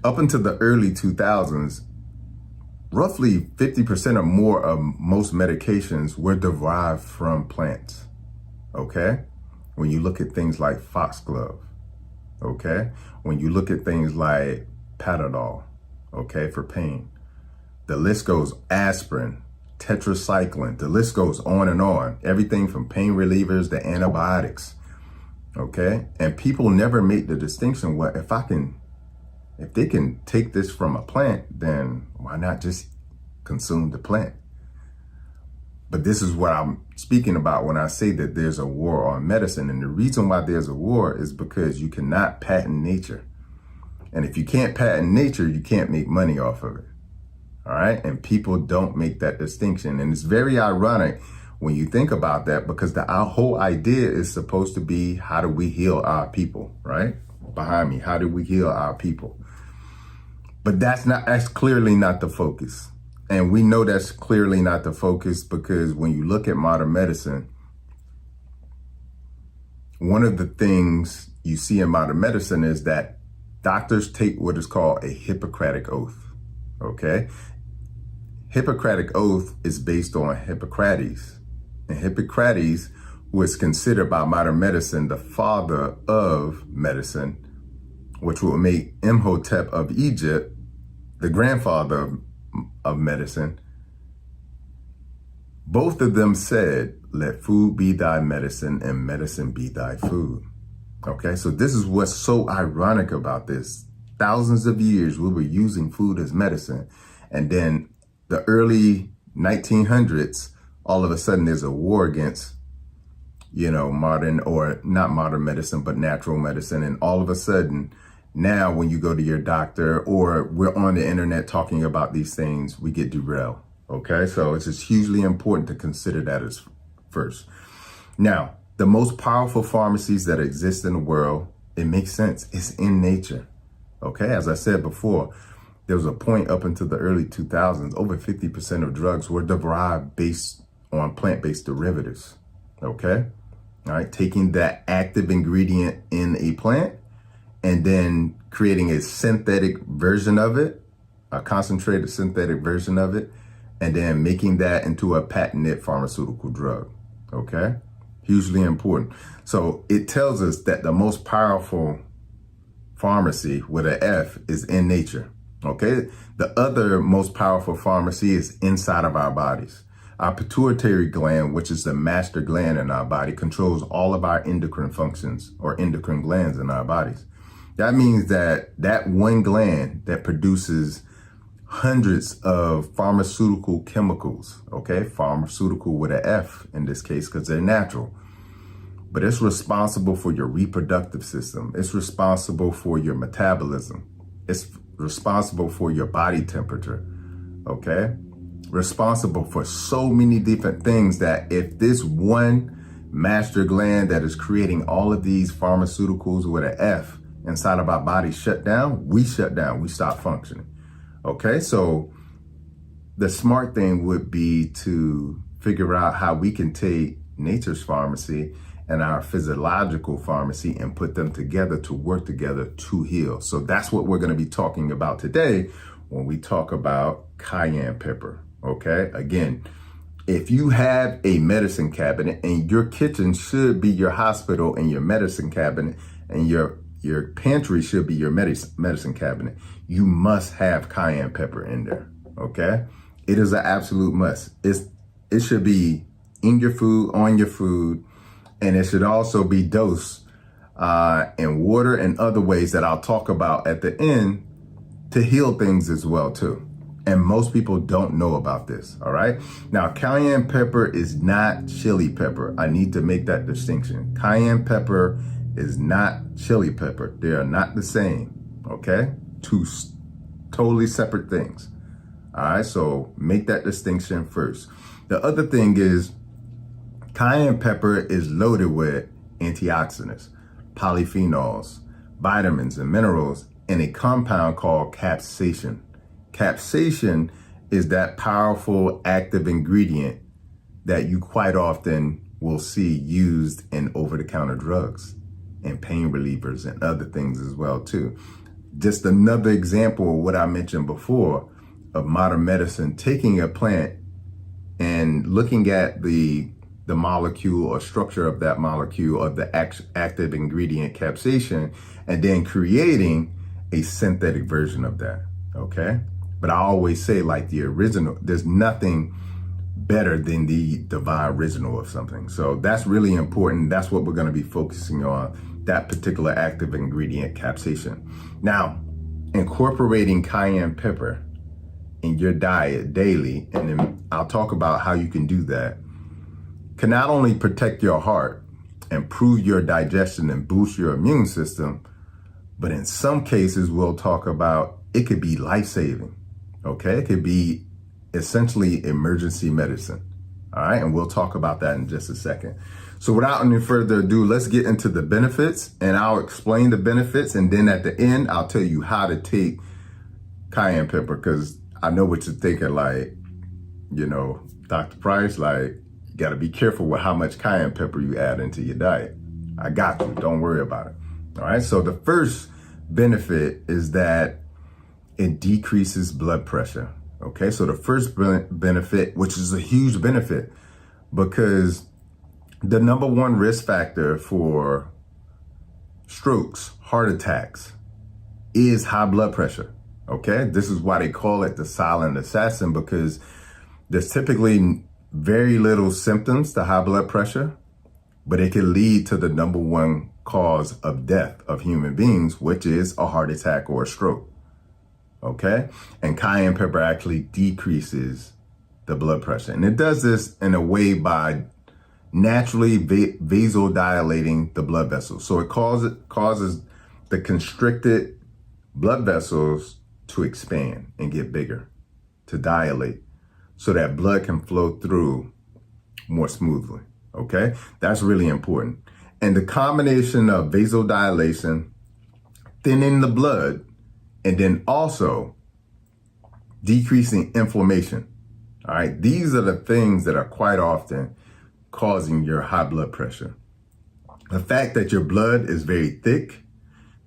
Up until the early 2000s, roughly 50% or more of most medications were derived from plants, okay? When you look at things like foxglove, okay? When you look at things like Panadol, okay, for pain. The list goes, aspirin, tetracycline, the list goes on and on. Everything from pain relievers to antibiotics, okay? And people never make the distinction, well, if they can take this from a plant, then why not just consume the plant? But this is what I'm speaking about when I say that there's a war on medicine. And the reason why there's a war is because you cannot patent nature. And if you can't patent nature, you can't make money off of it. All right. And people don't make that distinction. And it's very ironic when you think about that, because our whole idea is supposed to be, how do we heal our people? Right behind me. How do we heal our people? But that's clearly not the focus. And we know that's clearly not the focus, because when you look at modern medicine, one of the things you see in modern medicine is that doctors take what is called a Hippocratic oath. Okay. Hippocratic oath is based on Hippocrates. And Hippocrates was considered by modern medicine the father of medicine, which will make Imhotep of Egypt the grandfather of medicine. Both of them said, let food be thy medicine and medicine be thy food. Okay, so this is what's so ironic about this. Thousands of years we were using food as medicine, and then the early 1900s, all of a sudden there's a war against, modern, or not modern medicine, but natural medicine. And all of a sudden, now when you go to your doctor or we're on the internet talking about these things, we get derailed. Okay, so it's just hugely important to consider that as first. Now, the most powerful pharmacies that exist in the world, it makes sense. It's in nature. Okay, as I said before, there was a point up until the early 2000s, over 50% of drugs were derived based on plant-based derivatives. Okay, all right, taking that active ingredient in a plant and then creating a synthetic version of it, a concentrated synthetic version of it, and then making that into a patented pharmaceutical drug. Okay, hugely important. So it tells us that the most powerful pharmacy with an F is in nature. Okay, the other most powerful pharmacy is inside of our bodies. Our pituitary gland, which is the master gland in our body, controls all of our endocrine functions, or endocrine glands in our bodies. That means that one gland that produces hundreds of pharmaceutical chemicals, okay, pharmaceutical with an F in this case, because they're natural, but it's responsible for your reproductive system. It's responsible for your metabolism. It's responsible for your body temperature, okay? Responsible for so many different things that if this one master gland that is creating all of these pharmaceuticals with an F inside of our body shut down, we stop functioning. Okay, so the smart thing would be to figure out how we can take nature's pharmacy and our physiological pharmacy and put them together to work together to heal. So that's what we're going to be talking about today when we talk about cayenne pepper. Okay, again, if you have a medicine cabinet, and your kitchen should be your hospital and your medicine cabinet, and your pantry should be your medicine cabinet, you must have cayenne pepper in there. Okay, it is an absolute must. It should be in your food, on your food, and it should also be dosed in water and other ways that I'll talk about at the end to heal things as well too. And most people don't know about this. All right. Now, cayenne pepper is not chili pepper. I need to make that distinction. Cayenne pepper is not chili pepper. They are not the same. Okay. Two totally separate things. All right. So make that distinction first. The other thing is cayenne pepper is loaded with antioxidants, polyphenols, vitamins, and minerals, and a compound called capsaicin. Capsaicin is that powerful active ingredient that you quite often will see used in over-the-counter drugs and pain relievers and other things as well too. just another example of what I mentioned before of modern medicine, taking a plant and looking at the molecule or structure of that molecule of the active ingredient capsaicin, and then creating a synthetic version of that, okay? But I always say, like, the original, there's nothing better than the divine original of something. So that's really important. That's what we're going to be focusing on, that particular active ingredient capsaicin. Now, incorporating cayenne pepper in your diet daily, and then I'll talk about how you can do that, can not only protect your heart, improve your digestion, and boost your immune system, but in some cases, we'll talk about it could be life-saving, okay? It could be essentially emergency medicine, all right? And we'll talk about that in just a second. So without any further ado, let's get into the benefits, and I'll explain the benefits, and then at the end, I'll tell you how to take cayenne pepper, because I know what you're thinking, like, you know, Dr. Price, like, you got to be careful with how much cayenne pepper you add into your diet. I got you. Don't worry about it. All right. So the first benefit is that it decreases blood pressure. Okay. So the first benefit, which is a huge benefit, because the number one risk factor for strokes, heart attacks, is high blood pressure. Okay. This is why they call it the silent assassin, because there's typically very little symptoms to high blood pressure, but it can lead to the number one cause of death of human beings, which is a heart attack or a stroke. Okay. And cayenne pepper actually decreases the blood pressure. And it does this in a way by naturally vasodilating the blood vessels. So it causes the constricted blood vessels to expand and get bigger, to dilate, so that blood can flow through more smoothly, okay? That's really important. And the combination of vasodilation, thinning the blood, and then also decreasing inflammation, all right? These are the things that are quite often causing your high blood pressure. The fact that your blood is very thick,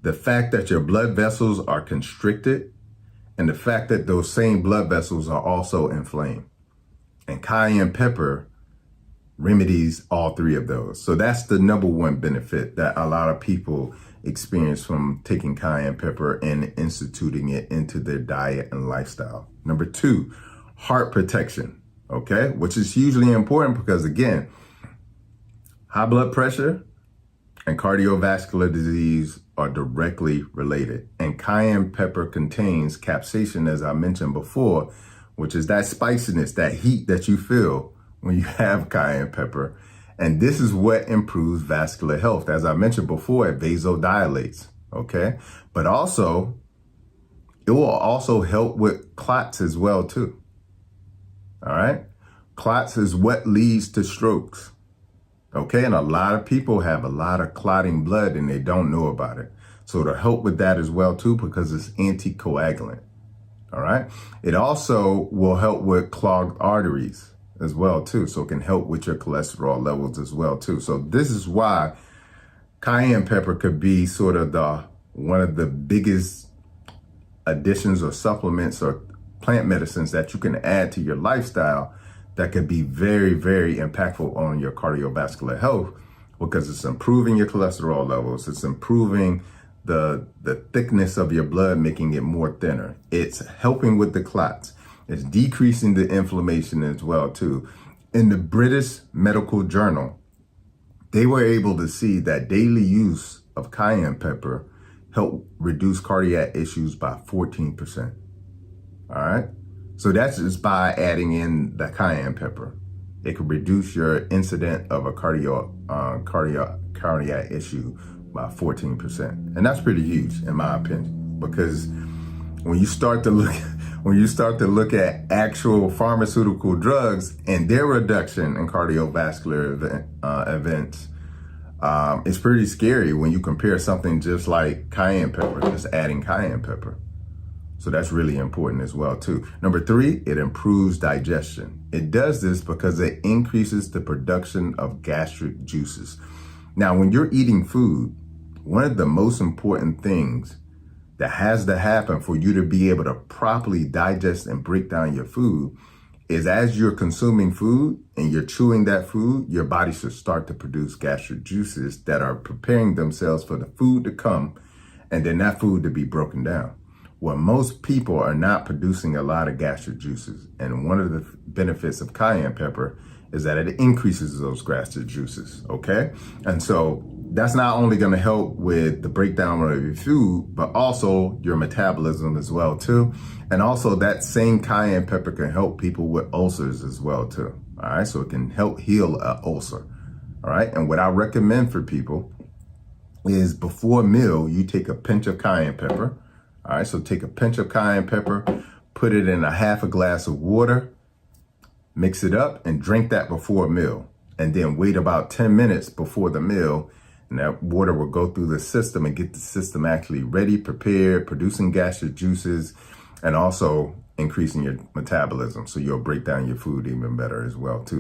the fact that your blood vessels are constricted, and the fact that those same blood vessels are also inflamed. And cayenne pepper remedies all three of those. So that's the number one benefit that a lot of people experience from taking cayenne pepper and instituting it into their diet and lifestyle. Number two, heart protection, okay? Which is hugely important because, again, high blood pressure and cardiovascular disease are directly related. And cayenne pepper contains capsaicin, as I mentioned before, which is that spiciness, that heat that you feel when you have cayenne pepper. And this is what improves vascular health. As I mentioned before, it vasodilates, okay? But also, it will also help with clots as well, too. All right? Clots is what leads to strokes. Okay, and a lot of people have a lot of clotting blood and they don't know about it. So to help with that as well too, because it's anticoagulant. All right. It also will help with clogged arteries as well too. So it can help with your cholesterol levels as well too. So this is why cayenne pepper could be sort of one of the biggest additions or supplements or plant medicines that you can add to your lifestyle that could be very, very impactful on your cardiovascular health, because it's improving your cholesterol levels. It's improving the thickness of your blood, making it more thinner. It's helping with the clots. It's decreasing the inflammation as well, too. In the British Medical Journal, they were able to see that daily use of cayenne pepper helped reduce cardiac issues by 14%. All right. So that's just by adding in the cayenne pepper. It can reduce your incident of a cardiac issue by 14%. And that's pretty huge in my opinion, because when you start to look at actual pharmaceutical drugs and their reduction in cardiovascular events, it's pretty scary when you compare something just like cayenne pepper, just adding cayenne pepper. So that's really important as well too. Number three, it improves digestion. It does this because it increases the production of gastric juices. Now, when you're eating food, one of the most important things that has to happen for you to be able to properly digest and break down your food is as you're consuming food and you're chewing that food, your body should start to produce gastric juices that are preparing themselves for the food to come and then that food to be broken down. Well, most people are not producing a lot of gastric juices. And one of the benefits of cayenne pepper is that it increases those gastric juices, okay? And so that's not only gonna help with the breakdown of your food, but also your metabolism as well too. And also that same cayenne pepper can help people with ulcers as well too, all right? So it can help heal an ulcer, all right? And what I recommend for people is before a meal, you take a pinch of cayenne pepper, all right? So take a pinch of cayenne pepper, put it in a half a glass of water, mix it up and drink that before a meal. And then wait about 10 minutes before the meal. And that water will go through the system and get the system actually ready, prepared, producing gastric juices, and also increasing your metabolism. So you'll break down your food even better as well too.